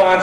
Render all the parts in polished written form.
5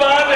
5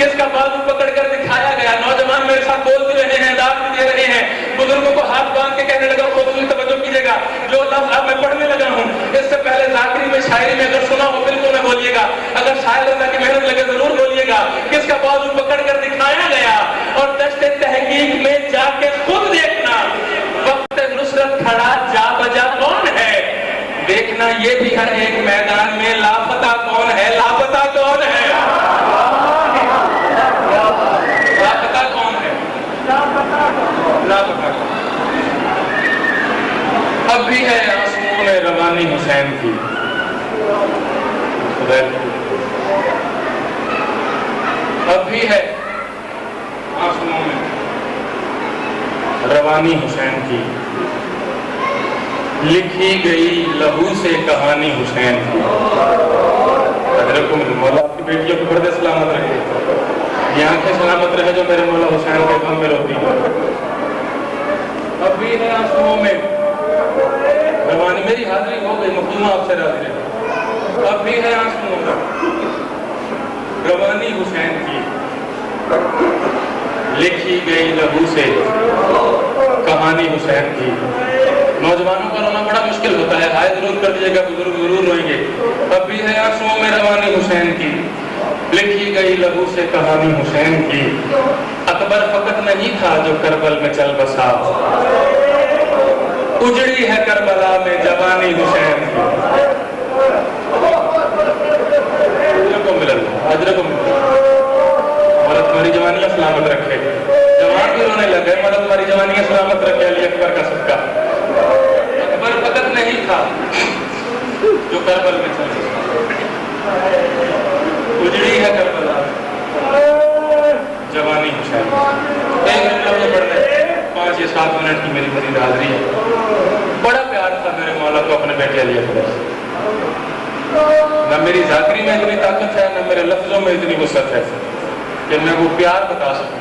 کس کا بازو پکڑ کر دکھایا گیا. نوجوان میرے ساتھ بول بھی رہے ہیں, دعوت بھی دے رہے ہیں, بزرگوں کو ہاتھ باندھ کے کہنے لگا, خصوصی توجہ کیجیے گا, جو لفظ اب میں پڑھنے لگا ہوں اس سے پہلے ذاکری میں شاعری میں اگر سنا ہو بالکل نہ بولیے گا, اگر شاعر اللہ کی محنت لگے ضرور بولیے گا. کس کا بازو پکڑ کر دکھایا گیا اور دشت تحقیق میں جا کے خود دیکھنا, وقت نصرت کھڑا جا بجا کون ہے, دیکھنا یہ بھی ہر ایک میدان میں لاپتہ کون ہے, لاپتہ کون ہے, لاپتہ کون ہے, لاپتہ کون. اب بھی ہے آنسوؤں میں روانی حسین کی, اب بھی ہے آنسوؤں میں روانی حسین کی, لکھی گئی لہو سے کہانی حسین کی. حضرت مولا آپ کی بیٹیوں کو پردے سلامت رکھے, یہ آنکھیں سلامت رہے جو میرے مولا حسین کے غم میں روتی ہیں. اب بھی ہے آنسوؤں میں روانی, میری حاضری ہو گئی, مخدومہ آپ سے راضی ہے. اب بھی ہے آنسوؤں میں روانی حسین کی, لکھی گئی لہو سے کہانی حسین کی. نوجوانوں کا رونا بڑا مشکل ہوتا ہے, ہائے ضرور کر دیجیے گا, بزرگ ضرور روئیں گے. اب بھی ہے آنسوؤں میں روانی حسین کی, لکھی گئی لہو سے کہانی حسین کی. اکبر فقط نہیں تھا جو کربل میں چل بسا, اجڑی ہے کربلا میں جوانی حسین کی. حضرت کو مدد تمہاری جوانیاں سلامت رکھے, جوان بھی رونے لگے, مدد تمہاری جوانیاں سلامت رکھے, علی اکبر کا صدقہ. اکبر فقط نہیں تھا جو کربل میں چل بسا, اجڑی ہے کربلا جوانی حسین. ایک منٹ پڑھنے 5 یا 7 منٹ کی میری مزید حاضری ہے. بڑا پیار تھا میرے مولا کو اپنے بیٹے علی اکبر سے. نہ میری ذاکری میں اتنی طاقت ہے, نہ میرے لفظوں میں اتنی وسعت ہے کہ میں وہ پیار بتا سکوں.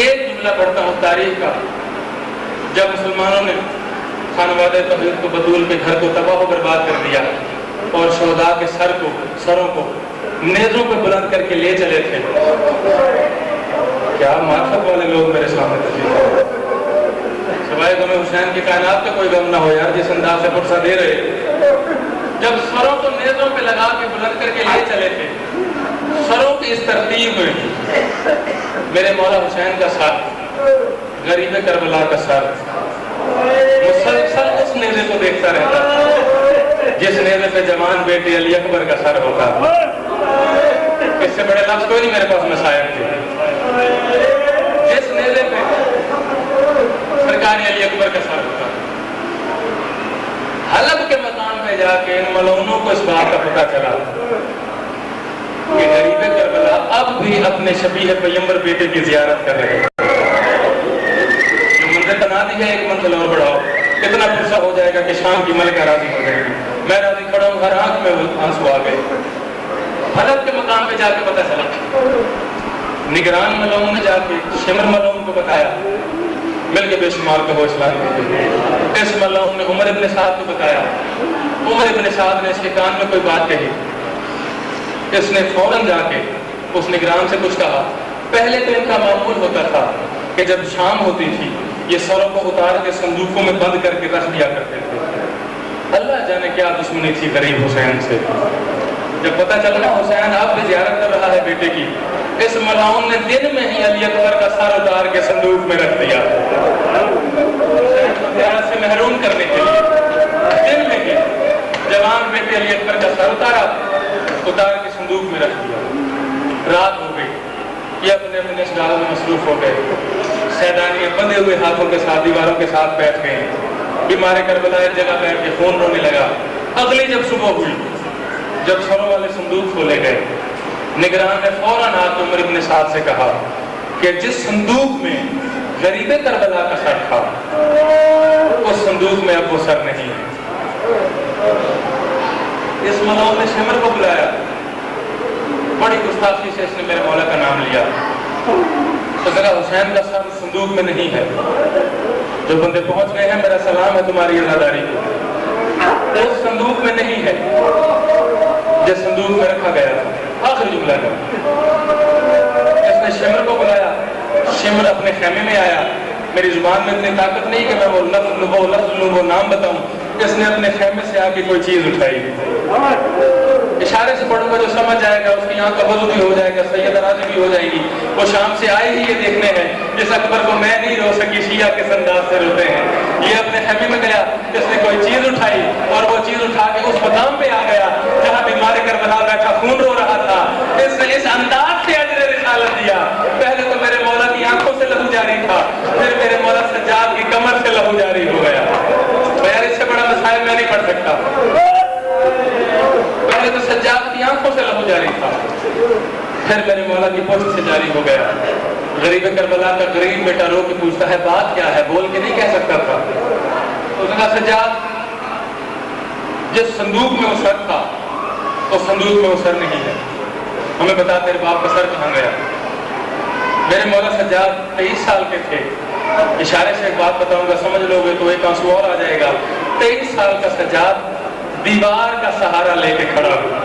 ایک جملہ پڑھتا ہوں تاریخ کا, جب مسلمانوں نے خانوادہ توحید کو بطول کے گھر کو تباہ و برباد کر دیا اور شہداء کے سروں کو نیزوں پہ بلند کر کے لے چلے تھے. کیا معرفت والے لوگ میرے سامنے تشریف لائے. سوائے غم حسین کی کائنات کا کوئی غم نہ ہو یار, جس انداز سے فرصہ دے رہے. جب سروں کو نیزوں پہ لگا کے بلند کر کے لے چلے تھے, سروں کی اس ترتیب میں میرے مولا حسین کا سر, غریب کربلا کا سر, مسلسل اس نیزے کو دیکھتا رہتا جس نیزے پہ جوان بیٹے علی اکبر کا سر ہوتا. اس سے بڑے لفظ کوئی نہیں میرے پاس مصائب تھے. جس نیزے پہ سرکار علی اکبر کا سر ہوتا, حلب کے مقام پہ جا کے ان ملعونوں کو اس بات کا پتہ چلا کہ غریب کربلا اب بھی اپنے شبیہ پیغمبر بیٹے کی زیارت کر رہے ہیں. جو منزل بنا دی ہے, ایک منزل اور بڑھاؤ, کتنا فرصہ ہو جائے گا کہ شام کی ملکہ راضی ہو جائے گی. میں راضی کھڑا ہوں, ہر آنکھ میں آنسو آ گئے. حلب کے مقام پہ جا کے پتہ چلا, نگران ملعون نے جا کے شمر ملعون کو بتایا, مل کے بے شمار کا ہو اسلام کے. اس ملعون نے عمر ابن سعد کو بتایا, عمر ابن سعد نے اس کے کان میں کوئی بات کہی. اس نے فوراً جا کے اس نگران سے کچھ کہا. پہلے تو ان کا معمول ہوتا تھا کہ جب شام ہوتی تھی یہ سروں کو اتار کے صندوقوں میں بند کر کے رکھ دیا کرتے تھے. اللہ جانے کیا دشمنی تھی غریب حسین سے. جب پتہ چلا حسین آپ بھی زیارت کر رہا ہے بیٹے کی, اس ملعون نے دن میں ہی علی اکبر کا سر اتار کے صندوق میں رکھ دیا. زیارت سے محروم کرنے کے لیے دن میں ہی جوان بیٹے علی اکبر کا سر اتار کے صندوق میں رکھ دیا. رات ہو گئی, یہ اپنے اپنے اشغال میں مصروف ہو گئے. سیدانیاں بندے ہوئے ہاتھوں کے ساتھ دیواروں کے ساتھ بیٹھ گئے. بیمار کربلا ایک جگہ بیٹھ کے خون رونے لگا. اگلی جب صبح ہوئی, جب سروں والے صندوق کھولے گئے, نگران نے فوراً آ کے عمر ابن سعد سے کہا کہ جس صندوق میں غریب کربلا کا سر تھا اس صندوق میں اب وہ سر نہیں ہے. اس ملعون نے شمر کو بلایا, بڑی گستاخی سے اس نے میرے مولا کا نام لیا. تو ذرا حسین کا سر صندوق میں نہیں ہے. جو بندے پہنچ گئے ہیں میرا سلام ہے تمہاری عزاداری کو. اس صندوق میں نہیں ہے جس صندوق میں رکھا گیا تھا. آخری جملہ ہے اس نے شمر کو بلایا، شمر اپنے خیمے میں آیا، میری زبان میں اتنی طاقت نہیں کہ میں وہ لفظ لوں وہ نام بتاؤں، اس نے اپنے خیمے سے آ کے کوئی چیز اٹھائی، اشارے سے پڑھوں گا جو سمجھ جائے گا اس کی آنکھ کا وضو بھی ہو جائے گا، سید راضی بھی ہو جائے گی، وہ شام سے آئے ہی یہ دیکھنے ہیں جس اکبر کو میں نہیں رو سکی شیعہ کس انداز سے روتے ہیں۔ یہ اپنے خیمے میں گیا، اس نے کوئی چیز اٹھائی اور وہ چیز اٹھا کے اس مقام پہ آ گیا جہاں بیمار کربلا بیٹھا خون رو رہا تھا، اس نے اس انداز سے اجر رسالت دیا، پہلے تو میرے مولا کی آنکھوں سے لہو جاری تھا، پھر میرے مولا سجاد کی کمر سے لہو جاری ہو گیا۔ یار اس سے بڑا مسائل میں نہیں پڑھ سکتا، پہلے تو سجاد کی آنکھوں سے لہو جاری تھا، پھر میرے مولا کی پشت سے جاری ہو گیا۔ غریب کربلا کا غریب بیٹا رو کے پوچھتا ہے بات کیا ہے، بول کے نہیں کہہ سکتا تھا، تو اس نے کہا سجاد جس صندوق میں وہ سر تھا اس صندوق میں وہ سر نہیں ہے، ہمیں بتا تیرے باپ کا سر کہاں گیا۔ میرے مولا سجاد 23 سال کے تھے، اشارے سے ایک بات بتاؤں گا سمجھ لو گے تو ایک آنسو اور آ جائے گا۔ 23 سال کا سجاد دیوار کا سہارا لے کے کھڑا ہوا،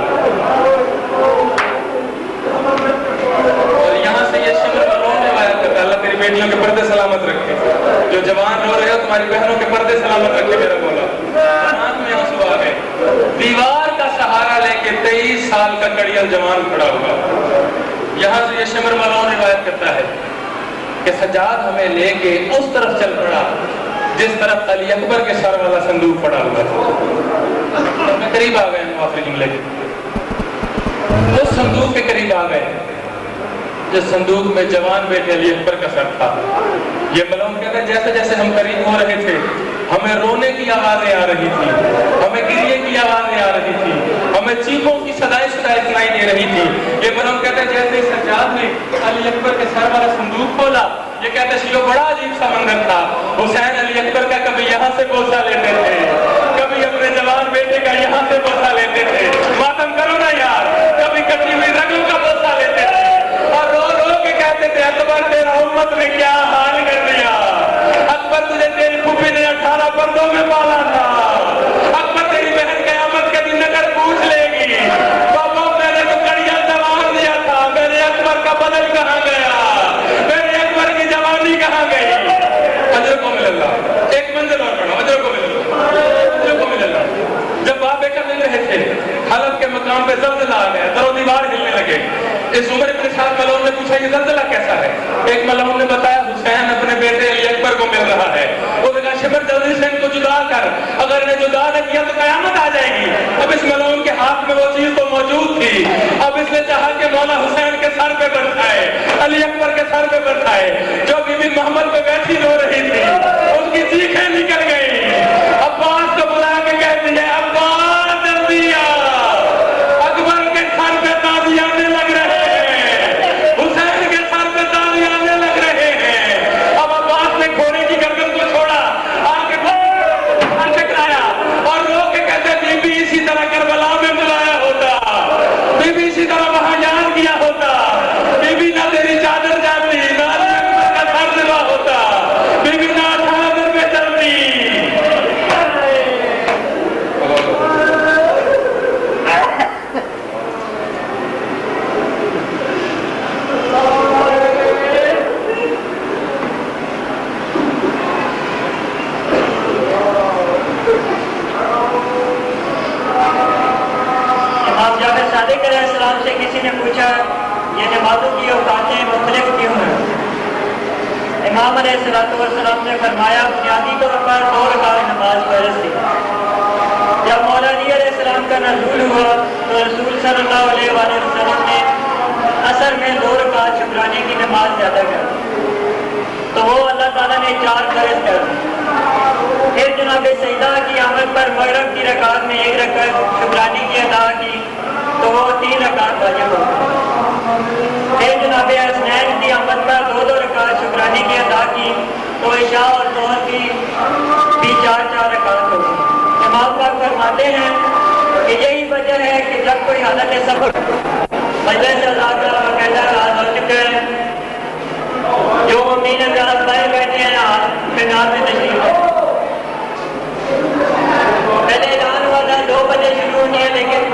اور یہاں سے یہ شمر ملعون روایت کرتا ہے اللہ تیری بیٹیوں کے پردے سلامت رکھے، جو جوان رو رہے ہو تمہاری بہنوں کے پردے سلامت رکھے میرا مولا۔ آنکھ میں آنسو آ گئے، دیوار کا سہارا لے کے 23 سال کا کڑیل جوان کھڑا ہوا۔ یہاں سے یہ شمر ملعون روایت کرتا ہے کہ سجاد ہمیں لے کے اس طرف چل پڑا جس طرف علی اکبر کے سر والا صندوق پڑا ہوا تھا۔ میں قریب آ گئے ہیں آخری جملے کے، اس صندوق کے قریب آ گئے جس صندوق میں جوان بیٹے علی اکبر کا سر تھا۔ یہ ملعون کہتے ہیں جیسے جیسے ہم قریب ہو رہے تھے ہمیں رونے کی آوازیں آ رہی تھی، ہمیں گریے کی آوازیں آ رہی تھی، ہمیں چیخوں کی صدائیں سنائی دے رہی تھی۔ یہ ملعون کہتے ہیں جیسے سجاد نے علی اکبر کے سر والا صندوق کھولا، یہ کہتے ہیں یہ بڑا عجیب سا منظر تھا، حسین علی اکبر کا کبھی یہاں سے بوسہ لیتے تھے، کبھی اپنے جوان بیٹے کا یہاں سے بوسہ لیتے تھے، ماتم کرو نا یار، کبھی کٹی ہوئی رگوں کا بوسہ لیتے تھے، اور رو رو کے کہتے تھے اکبر تیرا امت نے کیا حال کر دیا، اکبر تجھے تیری پھوپھی نے 18 پردوں میں پالا تھا، اکبر تیری بہن قیامت کے دن نگر پوچھ لے گی بابا میں نے تو کڑیل جوان دیا تھا، میرے اکبر کا بدل کہاں گیا، میرے اکبر کی جوانی کہاں گئی۔ اجر کو مل اللہ، ایک منزل اور پڑھو، اجر کو مل اللہ، اجر کو مل اللہ۔ جب باپ بیٹا مل رہے تھے حلب کے مقام پہ زلزلہ آ گیا، در و دیوار ہلنے لگے۔ اس عمر ابن سعد ملعون نے پوچھا یہ زلزلہ کیسا ہے؟ ایک ملعون نے بتایا حسین اپنے بیٹے علی اکبر کو مل رہا ہے۔ وہ نے کہا شمر جلدی سے ان کو جدا کر، اگر انہیں جدا نہ کیا تو قیامت آ جائے گی۔ اب اس ملعون کے ہاتھ میں وہ چیز تو موجود تھی، اب اس نے چاہا کہ مولا حسین کے سر پہ برسائے، علی اکبر کے سر پہ برسائے۔ جو بی بی محمد پہ بیٹھی رو رہی تھی ان کی چیخیں نکل گئی، عباس کو بلا کے کہتی ہے عباس جلدی آ، اکبر کے سر پہ تازیانے لگ رہے ہیں، حسین کے سر پہ تازیانے لگ رہے ہیں۔ اب عباس نے گھوڑے کی گردن کو چھوڑا، آ کے ٹکرایا اور رو کے کہتے بی بی اسی طرح کربلا میں بلایا ہوتا، بی بی اسی طرح وہاں یاد کیا ہوتا، بی بی نہ تیری چادر جاتی، نہ علی اکبر کا سر لوا ہوتا، بی بی نہ چادر پہ چلتی۔ علیہ السلام سے کسی نے پوچھا یہ نمازوں کی اوقاتیں مختلف کیوں ہیں؟ امام علیہ السلام نے فرمایا بنیادی طور پر 2 رکعت نماز فرض تھی۔ جب مولا علی علیہ السلام کا نزول ہوا تو رسول صلی اللہ علیہ وسلم نے عصر میں 2 رکعت شکرانے کی نماز زیادہ کر دی، تو وہ اللہ تعالیٰ نے 4 فرض کر دی۔ پھر جناب سیدہ کی آمد پر مغرب کی رکعت میں 1 رکعت شکرانے کی ادا کی تو وہ 3 رکعت واجب ہو گئی۔ پھر جناب حسنین کی آمد پر 2 رکعت شکرانے کی ادا کی تو عشاء اور ظہر کی بھی 4 رکعت ہو گئی۔ امام پاک فرماتے ہیں کہ یہی وجہ ہے کہ جب کوئی حالت سفر مجلس اللہ کا باقاعدہ راز ہو چکا ہے، جو امین حضرات باہر بیٹھے ہیں مینار میں تشریف ہے، پہلے اعلان ہوا تھا 2 بجے شروع ہوئی ہے، لیکن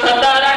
17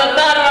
17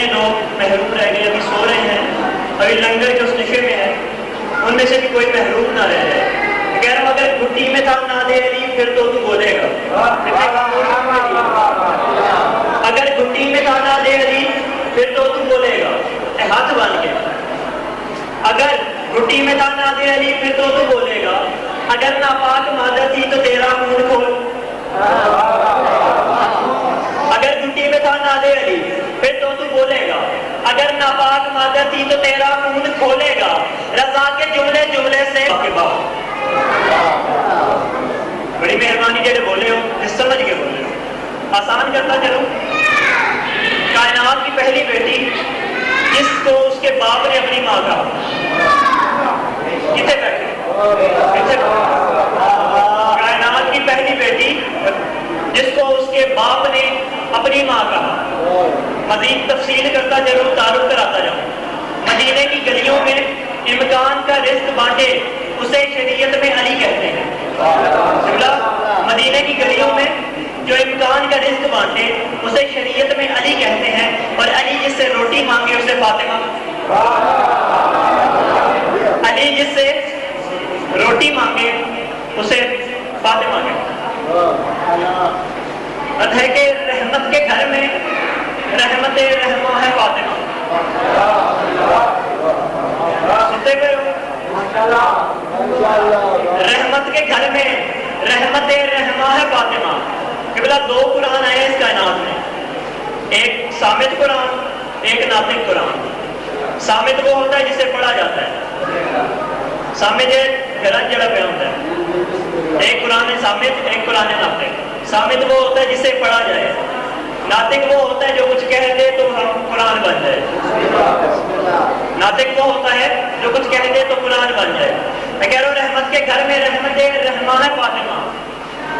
جتنے لوگ محروم رہ گئے ابھی سو رہے ہیں, ابھی لنگر کے اس نشے میں ہیں, ان میں سے بھی کوئی محروم نہ رہ جائے. کہہ رہا ہوں اگر گھٹی میں تھا نادے علی پھر تو بولے گا. اگر گھٹی میں تھا نادے علی پھر تو بولے گا. ہاتھ باندھ کے اگر گھٹی میں تھا نادے علی پھر تو بولے گا. اگر ناپاک مادر تھی تو تیرا منہ کھول. اگر گھٹی میں تھا نادے علی پھر تو بولے گا. اگر ناپاک مادر تھی تو تیرا منہ کھولے گا. رضا کے جملے جملے سے کے بعد بڑی مہربانی جڑے بولے ہو اس سمجھ کے بولے ہو. آسان کرتا چلو. کائنات کی پہلی بیٹی جس کو اس کے باپ نے اپنی ماں کہا, کتنے بیٹھے کائنات کی پہلی بیٹی جس کو اس کے باپ نے اپنی ماں کہا. مزید تفصیل کرتا چلوں, تعارف کراتا جاؤں. مدینے کی گلیوں میں امکان کا رزق بانٹے اسے شریعت میں علی کہتے ہیں. مدینے کی گلیوں میں جو امکان کا رزق بانٹے اسے شریعت میں علی کہتے ہیں. اور علی جس سے روٹی مانگے اسے فاطمہ. علی جس سے روٹی مانگے اسے فاطمہ کہتے ہیں. کہ رحمت کے گھر میں رحمت رحمہ ہے فاطمہ. سنتے ہوئے رحمت کے گھر میں رحمت رحمہ ہے فاطمہ. قبلہ دو قرآن آئے اس کائنات میں, ایک صامت قرآن, ایک ناطق قرآن. صامت وہ ہوتا ہے جسے پڑھا جاتا ہے. صامت گرج جڑا پہ ہوتا ہے. ایک قرآن صامت, ایک قرآن ناطق. صامت وہ ہوتا ہے جسے پڑھا جائے. ناطق وہ ہوتا ہے جو کچھ کہہ دے تو قرآن بن جائے. ناطق وہ ہوتا ہے جو کچھ کہہ دے تو قرآن بن جائے. میں کہہ رہا ہوں رحمت کے گھر میں رحمت رحمہ ہے فاطمہ.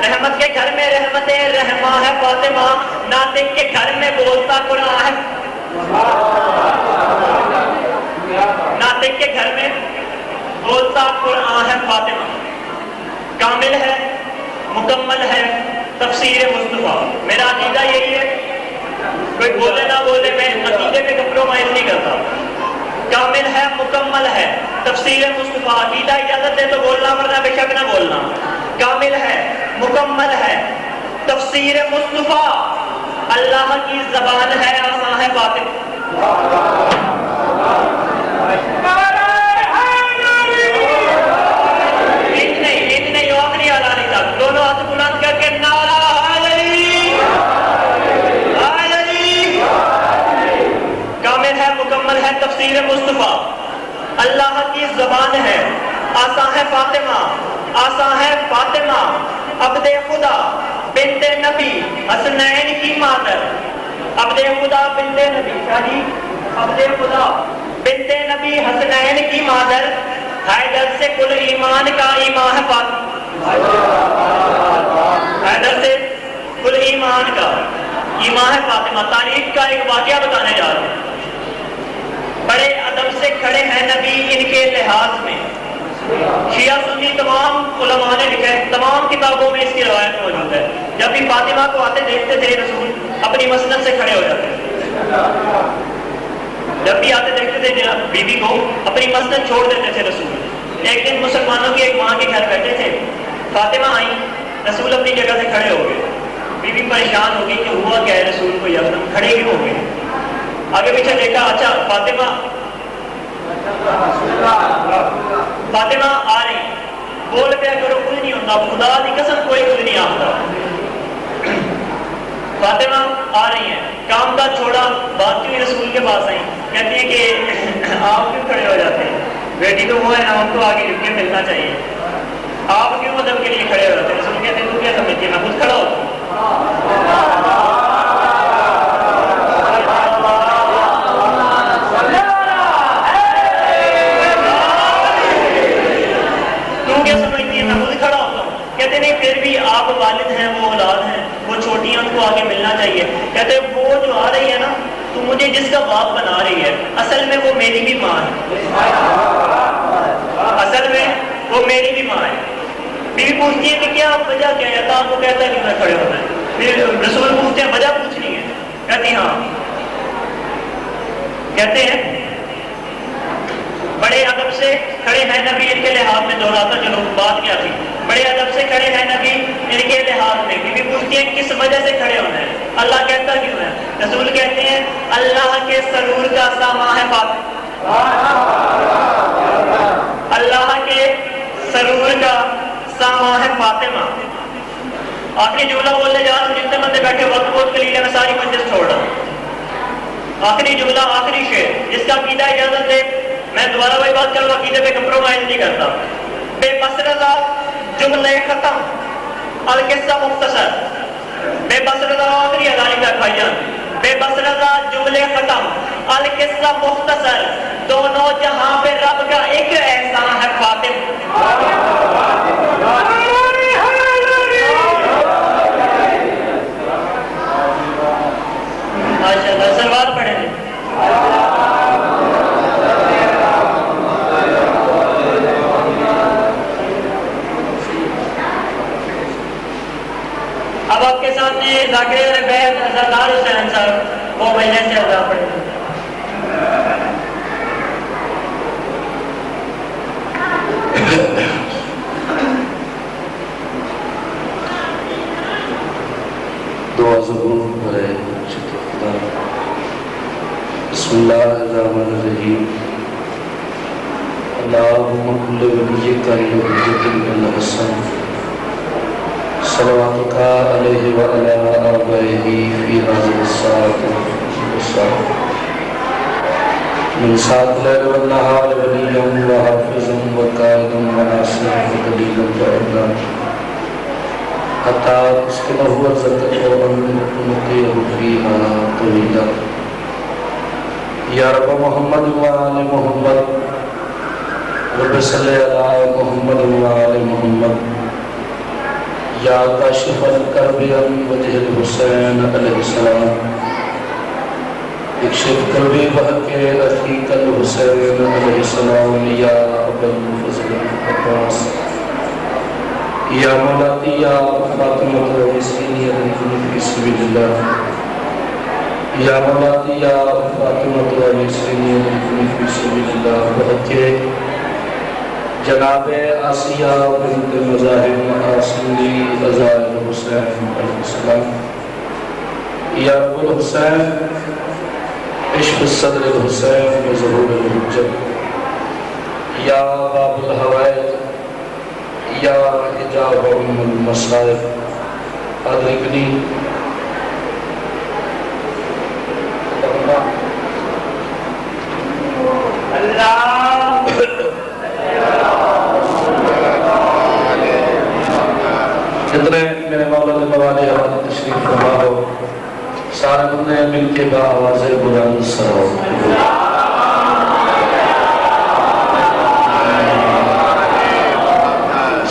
رحمت کے گھر میں رحمت رحمہ ہے فاطمہ. ناطق کے گھر میں بولتا قرآن ہے. ناطق کے گھر میں بولتا قرآن ہے فاطمہ. کامل ہے, مکمل ہے تفسیر مصطفیٰ. میرا عقیدہ یہی ہے, کوئی بولے نہ بولے میں عقیدے میں کمپرومائز نہیں کرتا. کامل ہے, مکمل ہے تفسیر مصطفیٰ. عقیدہ اجازت دے تو بولنا, ورنہ بے شک نہ بولنا. کامل ہے, مکمل ہے تفسیر مصطفیٰ. اللہ کی زبان ہے, آسان ہے فاطمہ. اتنے آخری آلانی تک دونوں ہاتھ بلند کر کے نعرہ حیدری حیدری. کامل ہے, مکمل ہے تفسیر مصطفیٰ. اللہ کی زبان ہے, آسان ہے فاطمہ. آسان ہے فاطمہ عبد خدا بنت نبی حسنین کی مادر. عبد خدا بنت نبی, شاہی عبد خدا بنت نبی حسنین کی مادر. حیدر سے کل ایمان کا ایمان ہے فاطمہ. حیدر سے کل ایمان کا ایمان ہے فاطمہ. تاریخ کا ایک واقعہ بتانے جا رہا ہوں. بڑے ادب سے کھڑے ہیں نبی ان کے لحاظ میں. شیعہ سنی تمام علماء نے لکھا ہے, تمام کتابوں میں اس کی روایت موجود ہے. جب بھی فاطمہ کو آتے دیکھتے تھے رسول اپنی مسند سے کھڑے ہو جاتے. جب بھی آتے دیکھتے تھے بی بی کو اپنی مسند چھوڑ دیتے تھے رسول. ایک دن مسلمانوں کی ایک ماں کے گھر بیٹھے تھے, فاطمہ آئی, رسول اپنی جگہ سے کھڑے ہو گئے. بی بی پریشان ہو گئی کہ ہوا کیا ہے, رسول کو یکدم کھڑے ہی ہو گئے. آگے پیچھے دیکھا, اچھا فاطمہ آ رہی, بول پیا کرو کچھ نہیں ہوتا, خدا کی قسم کوئی کچھ نہیں آتا. فاطمہ آ رہی ہیں, کام کا چھوڑا, بات کیوں رسول کے پاس آئی. کہتی ہے کہ آپ کیوں کھڑے ہو جاتے ہیں, بیٹی تو وہ ہے نا, ہم تو آگے جھک کے ملنا چاہیے. آپ کیوں مدد کے لیے کھڑے ہو جاتے ہیں. رسول کہتے ہیں تو کیا سمجھتی ہے, میں خود کھڑا ہوتا ہوں. پھر بھی آپ والد ہیں, وہ اولاد ہیں, وہ چھوٹی ہیں, ان کو آگے ملنا چاہیے. کہتے وہ جو آ رہی ہے نا, تو مجھے جس کا باپ بنا رہی ہے, اصل میں وہ میری بھی ماں ہے. اصل میں وہ میری بھی ماں ہے. بیوی پوچھتی ہے کہ کیا وجہ کیا ہے, آپ کو کہتا ہے کہ میں کھڑے ہونا ہے. پھر رسول پوچھتے ہیں وجہ پوچھنی ہے, کہتی ہاں. کہتے ہیں بڑے ادب سے کھڑے ہیں نبی، ان کے لحاظ میں دہراتا چلو بات کیا تھی، بڑے ادب سے کھڑے ہیں نبی ان کے لحاظ میں، کیونکہ پوچھتی ہیں کس وجہ سے کھڑے ہونا ہے، اللہ کہتا کیوں ہے؟ رسول کہتے ہیں اللہ کے سرور کا ساماں ہے فاطمہ، اللہ کے سرور کا ساماں ہے فاطمہ۔ آخری جملہ بولنے جا رہا، جتنے بندے بیٹھے وقت بہت قلیل ہے، میں ساری مجلس چھوڑ رہا ہوں۔ آخری جملہ، آخری شعر، جس کا عقیدہ اجازت دے میں دوبارہ وہی بات کروں، عقیدے پہ کمپرومائز نہیں کرتا۔ بے بس رضا جملے ختم القصہ مختصر، بے بس رضا آخری ادانی کا بھائی جان، بے بس رضا جملے ختم القصہ مختصر، دونوں جہاں پہ رب کا ایک احسان ہے فاطم۔ ماشاءاللہ، سلوات پڑھیں گے۔ اب آپ کے سامنے ذاکر بیت سردار حسین صاحب وہ مہینے سے ادا پڑھیں گے۔ دعا ضرور کرے۔ بسم اللہ الرحمن الرحیم۔ اللہم کل ولیک الحجۃ بن الحسن صلواتک علیہ وعلی آبائہ فی هذه الساعة والساعة من ساعة الليل والنهار وليا وحافظا وقائدا وناصرا ودليلا وعونا حتى تسكنه أرضك ونطيع فيها طويلا یا رب محمد وآل محمد رب صلی علی محمد وآل محمد یا کاشف الکرب عن وجہ الحسین علیہ السلام اکشف کربی بحق اخیک الحسین علیہ السلام یا ابا الفضل العباس یا مولاتی یا فاطمہ وسینی فی سبیل اللہ یا مولاتی یا فاطمہ وسینی فی سبیل اللہ بحق جناب آسیہ بنت مزاحم آسلی ازائر حسین علیہ السلام یا رب الحسین عشق صدر الحسین و ظہور الحجت یا باب الحوائج یا حجاب ام المصائب ادرکنی جتنے میرے مولا کے موالے حوالے تشریف فرما ہو سارے بندے مل کے با آواز بلند سرو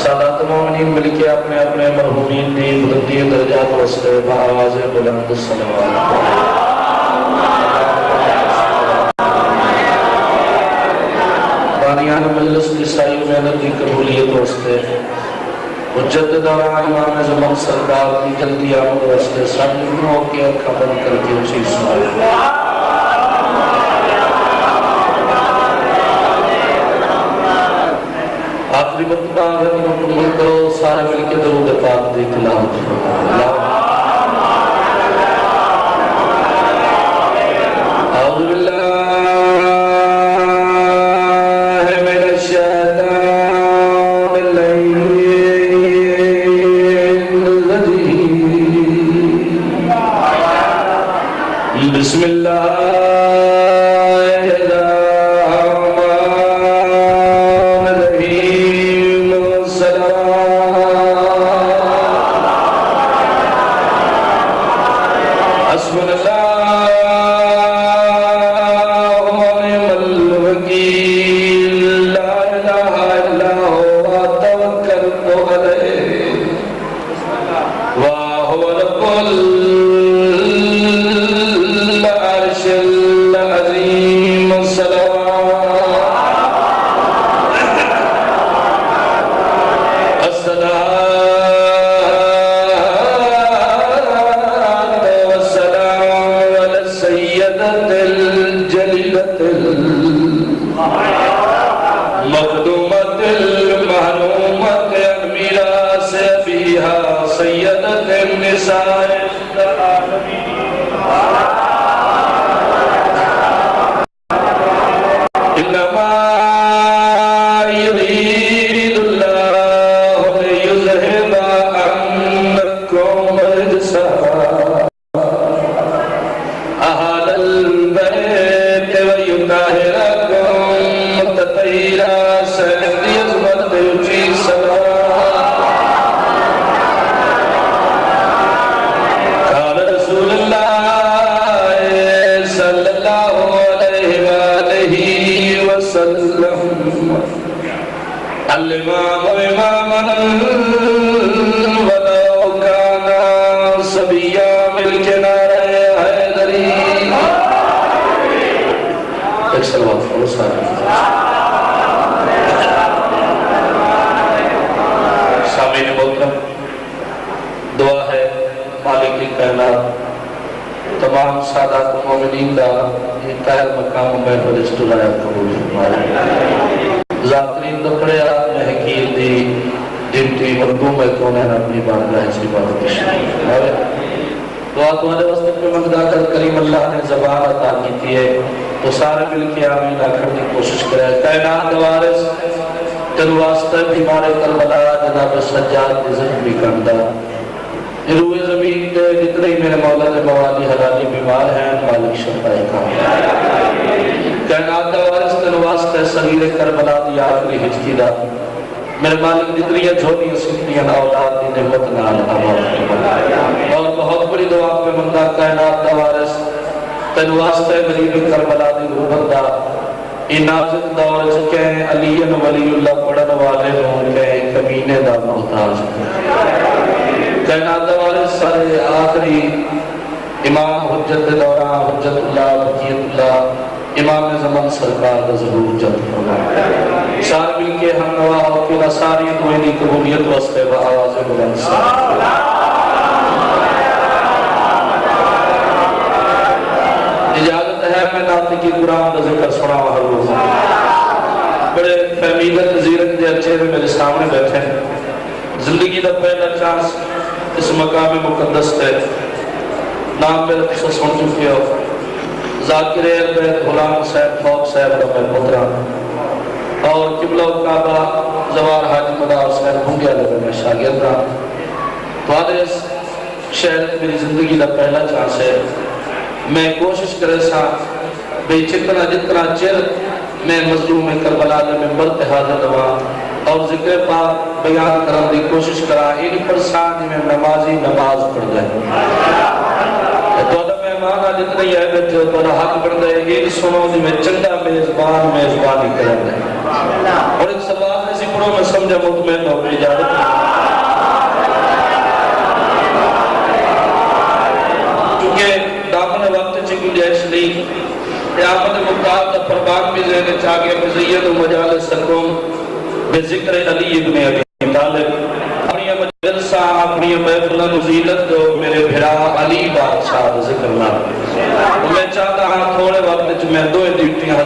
سادات مومنین مل کے اپنے اپنے مرحومین دی بلندی درجات واسطے با آواز بلند صلوات بانیان مجلس کی سائی محنت کی قبولیت واسطے مجدد اور امام زمان سرکار کی جلدی آمد واسطے سنوں کے خبر کر کے اچھی سنائے آخری مرتبہ اگر مکمل کرو سارے مل کے درود پاک دی تلاوت فرمائے اعوذ باللہ بسم اللہ الرحمن الرحیم المعلومة عن ميراث أبيها سيدة النساء العالمين إنما يريد الله ليذهب عنكم الرجس أهل البيت ويطهركم تطهيرا سيدنا يجي سلام قال رسول الله صلى الله عليه وآله وسلم الإمام إماما ولو كان صبيا من كنار حيدري ایک سلوات فرصہ سامعین محترم دعا ہے مالک کائنات تمام سادات مومنین دا یہ طاہر مقام میں فرشت لایا قبول فرمائے ذاترین دپڑیا میں حکیم دی جنتی مرگوم ہے کونین اپنی بارگاہ سے عبادت شریف دعا تمہارے واسطے پہ مقدار کر کریم اللہ نے زبان عطا کی ہے تو سارے مل کے آمین آخر کی کوشش کرے کائنات وارث تن واسطے بیمار کربلا جناب سجاد کی زخمی کردہ روئے زمین کے جتنے ہی میرے مولا کے موالی حلالی بیمار ہیں مالک شفائی کا کائنات وارث تن واسطے صغیر کربلا دی آخری ہجکی دا میرے مالک جتنی جھوٹی سکتیاں اولاد دی نعمت نال آباد اور بہت بڑی دعا پہ مندہ کائنات وارث تن واسطے غریب کربلا دی غربت دا نازک دور چکے علی ولی اللہ پڑھن والے ہوں کہ کمینے دا محتاج کائنات وارث سارے آخری امام حجت دورہ حجت اللہ بقیت اللہ امام زمان سرکار دا ضرور جد فرمائے سارے مل کے ہم نواہ ہوکینا ساری دوئنی قبولیت واسطے و آواز بلند سارے اجازت ہے میں ناطق کی قرآن کا ذکر سنا محروف ہوں بڑے فہمیدت زیرت دے اچھے میں میرے سامنے بیٹھے ہیں زندگی دا پہلا چانس اس مقام مقدس ہے نام میرے قصہ سن چکے ہو ذاکر بیت غلام صاحب خواب صاحب کا میں پترا اور قبلہ و کعبہ زوار حاجی مدار صاحب بھنگیا لگا میں شاگرد رہا تو آدھے اس شہر میری زندگی دا پہلا چانس ہے میں کوشش کرے سا بے جتنا چر میں مظلوم کربلا دے میں مرد حاضر ہوا اور ذکر پاک بیان کرنے دی کوشش کرا ان پرسان میں نمازی نماز پڑھ گئے تو اللہ مہمانہ جتنے ہی ہے جو بڑا حق بڑھ گئے ایک سنو دی میں چندہ میزبانی کرنے گئے اور ایک سوال ایسی پڑھو میں سمجھا مطمئن ہو گئی اجازت چونکہ دامن وقت چی گنجائش نہیں قیامت مقدار کا فرمان بھی ذہن چاہیے مزید و مجالس سکوں بے ذکر علی ابن ابی طالب اپنی مجلسہ اپنی محفل نزیلت جو میرے بھرا علی بادشاہ ذکر اللہ میں چاہتا ہاں تھوڑے وقت میں دو ڈیوٹیاں